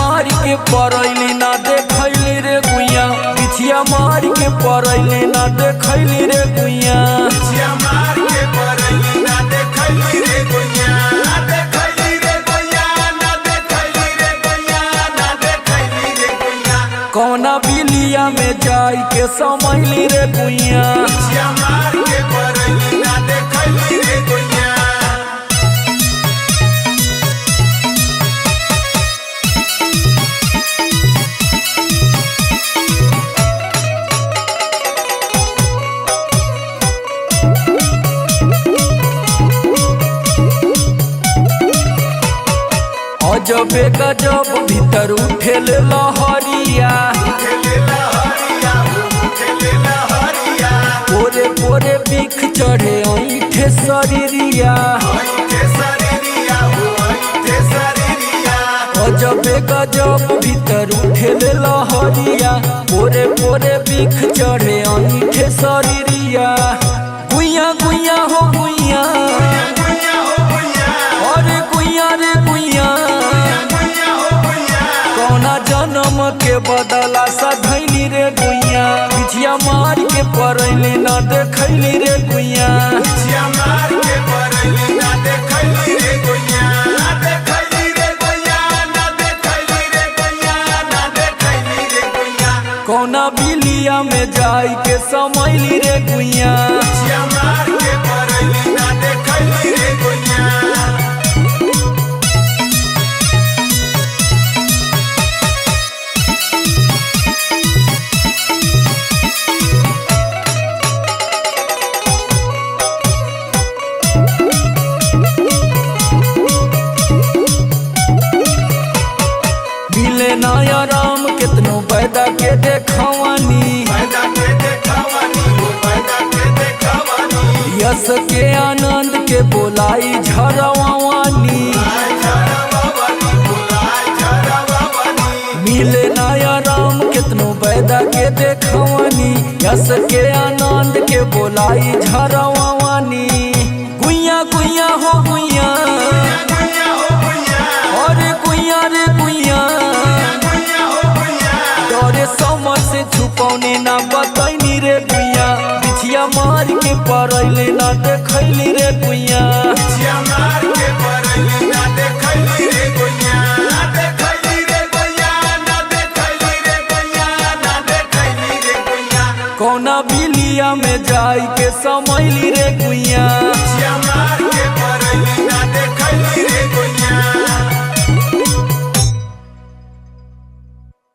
परैली ना देखैली रे गुइया, बिछिया मार के परैली ना देखैली रे गुइया, बिछिया मार के परैली ना देखैली रे गुइया, ना देखैली रे गुइया, ना देखैली रे गुइया, ना देखैली रे गुइया। कौना बिलिया में जाई के समैली रे गुइया, बिछिया मार के परैली ना देखैली रे गुइया। अजबे गजब भीतर उठेले लहरिया, पोरे पोरे बिख चढ़े ऐठे शरीरिया, अजबे गजब भीतर उठेले लहरिया, पोरे पोरे बिख चढ़े ऐठे शरीरिया। गुइया गुइया हो गुइया, अरे गुइया रे गुइया, कौना जन्म के बदला सधैली रे गुइया, बिछिया मार के परैली ना देखैली रे गुइया, बिछिया मार के परैली ना देखैली रे गुइया, ना देखैली रे गुइया, ना देखैली रे गुइया, ना देखैली रे गुइया। कौना बिलिया में जाई के समैली रे गुइया, बिछिया मार के परैली ना देखैली रे गुइया। मिले नया राम कितनो पैदा के देखवानी, पैदा के देखवानी, वो पैदा के देखवानी, यश के आनंद के बोलाई झरवानी, मिले नया राम कितनो पैदा के देखवानी, यश के आनंद के बोलाई झरवानी। गुइया गुइया हो गुइया, अरे गुइया रे गुइया, डरे समझ से छुपौनी ना बतैनी रे गुइया, बिछिया मार के परैली ना देखैली रे गुइया, बिछिया मार के परैली ना देखैली रे गुइया, ना देखैली रे गुइया, ना देखैली रे गुइया, ना देखैली रे गुइया। कौना बिलिया में जाई के समैली रे गुइया, बिछिया मार